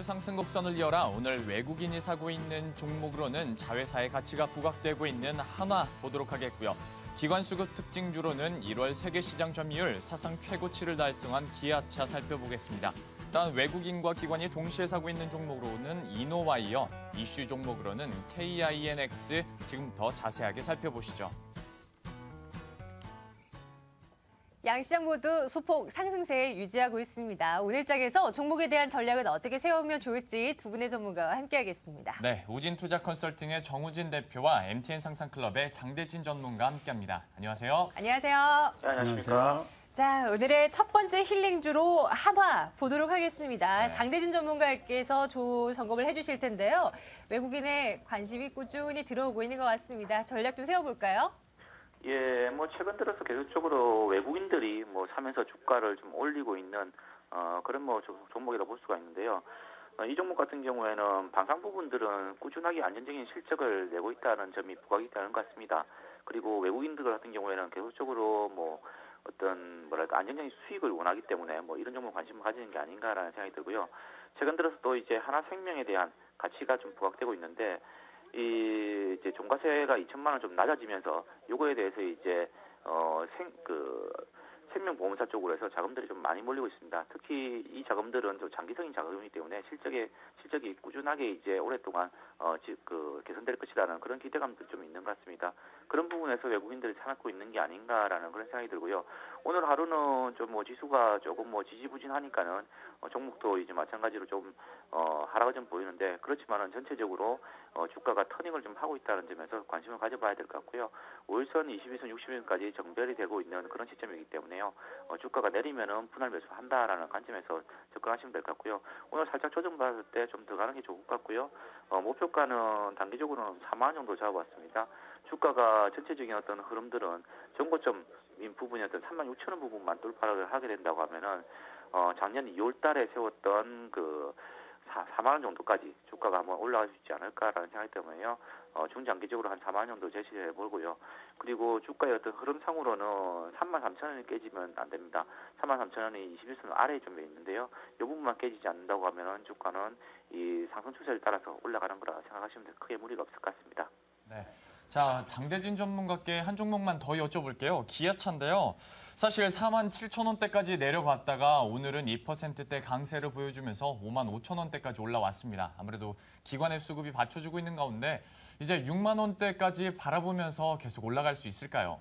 주상승 곡선을 이어라 오늘 외국인이 사고 있는 종목으로는 자회사의 가치가 부각되고 있는 한화 보도록 하겠고요. 기관 수급 특징주로는 1월 세계시장 점유율 사상 최고치를 달성한 기아차 살펴보겠습니다. 일단 외국인과 기관이 동시에 사고 있는 종목으로는 이노와이어, 이슈 종목으로는 KINX 지금 더 자세하게 살펴보시죠. 양시장 모두 소폭 상승세에 유지하고 있습니다. 오늘 장에서 종목에 대한 전략은 어떻게 세우면 좋을지 두 분의 전문가와 함께하겠습니다. 네, 우진투자 컨설팅의 정우진 대표와 MTN 상상클럽의 장대진 전문가 함께합니다. 안녕하세요. 안녕하세요. 네, 안녕하십니까. 자, 오늘의 첫 번째 힐링주로 한화 보도록 하겠습니다. 네. 장대진 전문가께서 점검을 해주실 텐데요. 외국인의 관심이 꾸준히 들어오고 있는 것 같습니다. 전략 좀 세워볼까요? 예, 최근 들어서 계속적으로 외국인들이 사면서 주가를 좀 올리고 있는, 그런 종목이라고 볼 수가 있는데요. 이 종목 같은 경우에는 방산 부분들은 꾸준하게 안정적인 실적을 내고 있다는 점이 부각이 되는 것 같습니다. 그리고 외국인들 같은 경우에는 계속적으로 안정적인 수익을 원하기 때문에 이런 종목 관심을 가지는 게 아닌가라는 생각이 들고요. 최근 들어서 또 이제 하나생명에 대한 가치가 좀 부각되고 있는데, 이제 종가세가 2천만 원 좀 낮아지면서 요거에 대해서 이제 생명보험사 쪽으로 해서 자금들이 좀 많이 몰리고 있습니다. 특히 이 자금들은 좀 장기적인 자금이기 때문에 실적이 꾸준하게 이제 오랫동안 개선될 것이라는 그런 기대감도 좀 있는 것 같습니다. 그런 부분에서 외국인들이 참고 있는 게 아닌가라는 그런 생각이 들고요. 오늘 하루는 좀 지수가 조금 지지부진하니까는 종목도 이제 마찬가지로 좀 하락을 좀 보이는데, 그렇지만은 전체적으로 주가가 터닝을 좀 하고 있다는 점에서 관심을 가져봐야 될 것 같고요. 5일선, 20일선, 60일까지 정별이 되고 있는 그런 시점이기 때문에요. 주가가 내리면은 분할 매수한다라는 관점에서 접근하시면 될 것 같고요. 오늘 살짝 조정받을 때 좀 더 가는 게 좋을 것 같고요. 목표가는 단기적으로는 4만 원 정도 잡아봤습니다. 주가가 전체적인 어떤 흐름들은 정고점인 부분이었던 3만 6천 원 부분만 돌파를 하게 된다고 하면은 작년 2월 달에 세웠던 4만 원 정도까지 주가가 한번 올라갈 수 있지 않을까라는 생각이 때문에요. 중장기적으로 한 4만 원 정도 제시를 해보고요. 그리고 주가의 어떤 흐름상으로는 3만 3천 원이 깨지면 안 됩니다. 3만 3천 원이 21선 아래에 좀 있는데요. 이 부분만 깨지지 않는다고 하면은 주가는 이 상승 추세를 따라서 올라가는 거라 생각하시면 크게 무리가 없을 것 같습니다. 네. 자, 장대진 전문가께 한 종목만 더 여쭤볼게요. 기아차인데요. 사실 4만 7천 원대까지 내려갔다가 오늘은 2%대 강세를 보여주면서 5만 5천 원대까지 올라왔습니다. 아무래도 기관의 수급이 받쳐주고 있는 가운데 이제 6만 원대까지 바라보면서 계속 올라갈 수 있을까요?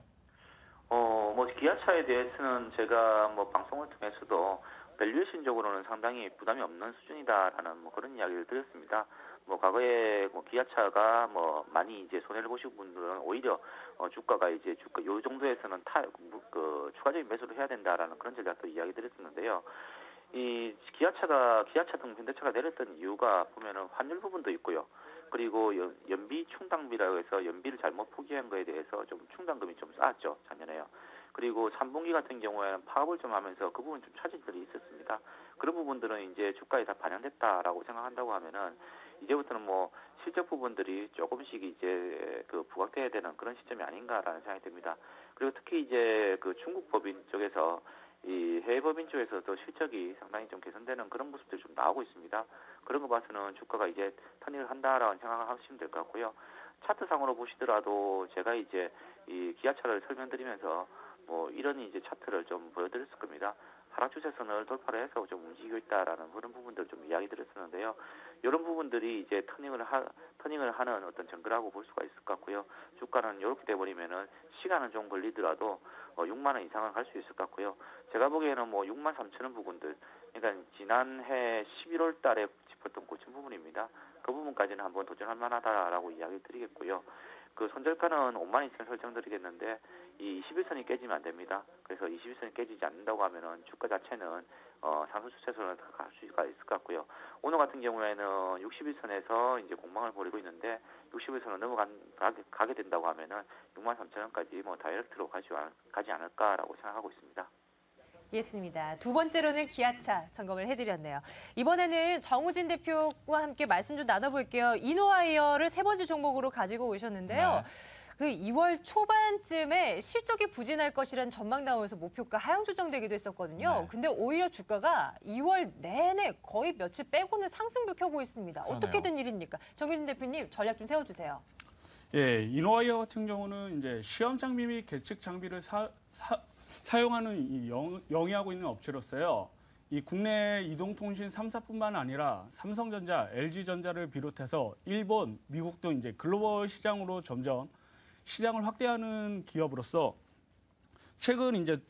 기아차에 대해서는 제가 방송을 통해서도 밸류에이션적으로는 상당히 부담이 없는 수준이다라는 그런 이야기를 드렸습니다. 과거에 기아차가 많이 이제 손해를 보신 분들은 오히려 주가가 이제 요 정도에서는 추가적인 매수를 해야 된다라는 그런 전략도 이야기 드렸었는데요. 이 기아차 등 현대차가 내렸던 이유가 보면은 환율 부분도 있고요. 그리고 연비 충당비라고 해서 연비를 잘못 포기한 거에 대해서 좀 충당금이 좀 쌓았죠, 작년에요. 그리고 3분기 같은 경우에는 파업을 좀 하면서 그 부분 좀 차질들이 있었습니다. 그런 부분들은 이제 주가에 다 반영됐다라고 생각한다고 하면은 이제부터는 실적 부분들이 조금씩 이제 부각돼야 되는 그런 시점이 아닌가라는 생각이 듭니다. 그리고 특히 이제 중국 법인 쪽에서 이 해외 법인 쪽에서도 실적이 상당히 좀 개선되는 그런 모습들이 좀 나오고 있습니다. 그런 거 봐서는 주가가 이제 터닝을 한다라는 생각을 하시면 될 것 같고요. 차트상으로 보시더라도 제가 이제 이 기아차를 설명드리면서 이런 이제 차트를 좀 보여드렸을 겁니다. 하락 추세선을 돌파를 해서 좀 움직이고 있다라는 그런 부분들을 좀 이야기 드렸었는데요. 이런 부분들이 이제 터닝을 하는 어떤 증거라고 볼 수가 있을 것 같고요. 주가는 이렇게 돼버리면은 시간은 좀 걸리더라도 6만 원 이상은 갈 수 있을 것 같고요. 제가 보기에는 6만 3천 원 부분들, 그러니까 지난해 11월 달에 짚었던 고점 부분입니다. 그 부분까지는 한번 도전할 만하다라고 이야기 드리겠고요. 손절가는 5만 2천 설정드리겠는데 이 21선이 깨지면 안 됩니다. 그래서 21선이 깨지지 않는다고 하면은 주가 자체는 상승 추세선을 갈 수가 있을 것 같고요. 오늘 같은 경우에는 61선에서 이제 공방을 벌이고 있는데 61선을 가게 된다고 하면은 6만 3천 원까지 다이렉트로 가지 않을까라고 생각하고 있습니다. 알겠습니다. 두 번째로는 기아차 점검을 해드렸네요. 이번에는 정우진 대표와 함께 말씀 좀 나눠볼게요. 이노와이어를 세 번째 종목으로 가지고 오셨는데요. 네. 그 2월 초반쯤에 실적이 부진할 것이라는 전망 나오면서 목표가 하향 조정되기도 했었거든요. 네. 근데 오히려 주가가 2월 내내 거의 며칠 빼고는 상승도 켜고 있습니다. 그러네요. 어떻게 된 일입니까? 정유진 대표님 전략 좀 세워주세요. 예, 이노와이어 같은 경우는 이제 시험 장비 및 계측 장비를 사용하는 영위하고 있는 업체로서요. 이 국내 이동통신 3사뿐만 아니라 삼성전자, LG전자를 비롯해서 일본, 미국 등 이제 글로벌 시장으로 점점 시장을 확대하는 기업으로서 최근 이제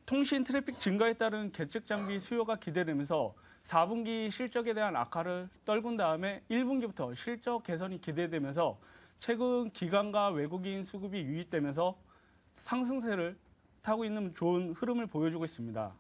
통신 트래픽 증가에 따른 계측 장비 수요가 기대되면서 4분기 실적에 대한 악화를 떨군 다음에 1분기부터 실적 개선이 기대되면서 최근 기관과 외국인 수급이 유입되면서 상승세를 타고 있는 좋은 흐름을 보여주고 있습니다.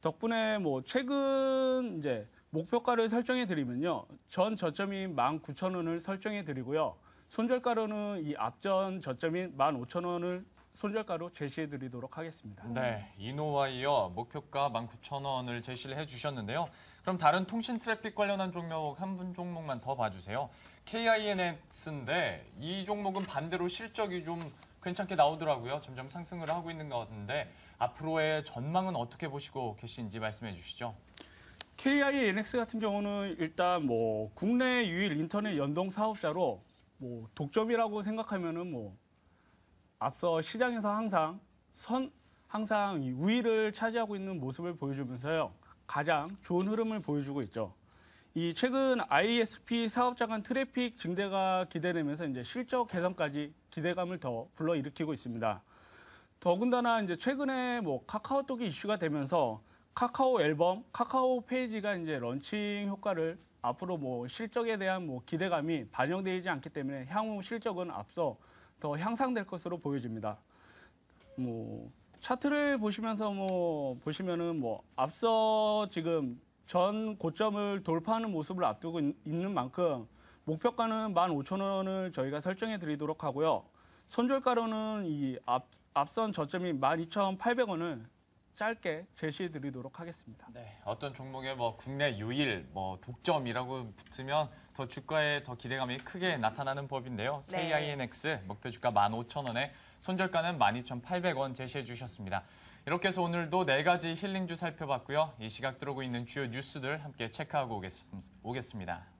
덕분에 최근 이제 목표가를 설정해 드리면요. 전 저점인 19,000원을 설정해 드리고요. 손절가로는 이 앞전 저점인 15,000원을 손절가로 제시해 드리도록 하겠습니다. 네, 이노와이어 목표가 19,000원을 제시를 해주셨는데요. 그럼 다른 통신 트래픽 관련한 종목 한 분 종목만 더 봐주세요. KINX인데 이 종목은 반대로 실적이 좀 괜찮게 나오더라고요. 점점 상승을 하고 있는 것 같은데 앞으로의 전망은 어떻게 보시고 계신지 말씀해 주시죠. KINX 같은 경우는 일단 국내 유일 인터넷 연동 사업자로 독점이라고 생각하면은 앞서 시장에서 항상 이 우위를 차지하고 있는 모습을 보여주면서요. 가장 좋은 흐름을 보여주고 있죠. 이 최근 ISP 사업자 간 트래픽 증대가 기대되면서 이제 실적 개선까지 기대감을 더 불러일으키고 있습니다. 더군다나 이제 최근에 카카오톡이 이슈가 되면서 카카오 앨범, 카카오 페이지가 이제 런칭 효과를 앞으로 실적에 대한 기대감이 반영되지 않기 때문에 향후 실적은 앞서 더 향상될 것으로 보여집니다. 차트를 보시면서 보시면은 앞서 지금 전 고점을 돌파하는 모습을 앞두고 있는 만큼 목표가는 15,000원을 저희가 설정해 드리도록 하고요. 손절가로는 이 앞선 저점인 12,800원을 짧게 제시해 드리도록 하겠습니다. 네, 어떤 종목에 국내 유일 독점이라고 붙으면 더 주가에 더 기대감이 크게 나타나는 법인데요. 네. KINX 목표 주가 15,000원에 손절가는 12,800원 제시해 주셨습니다. 이렇게 해서 오늘도 4가지 힐링주 살펴봤고요. 이 시각 들어오고 있는 주요 뉴스들 함께 체크하고 오겠습니다.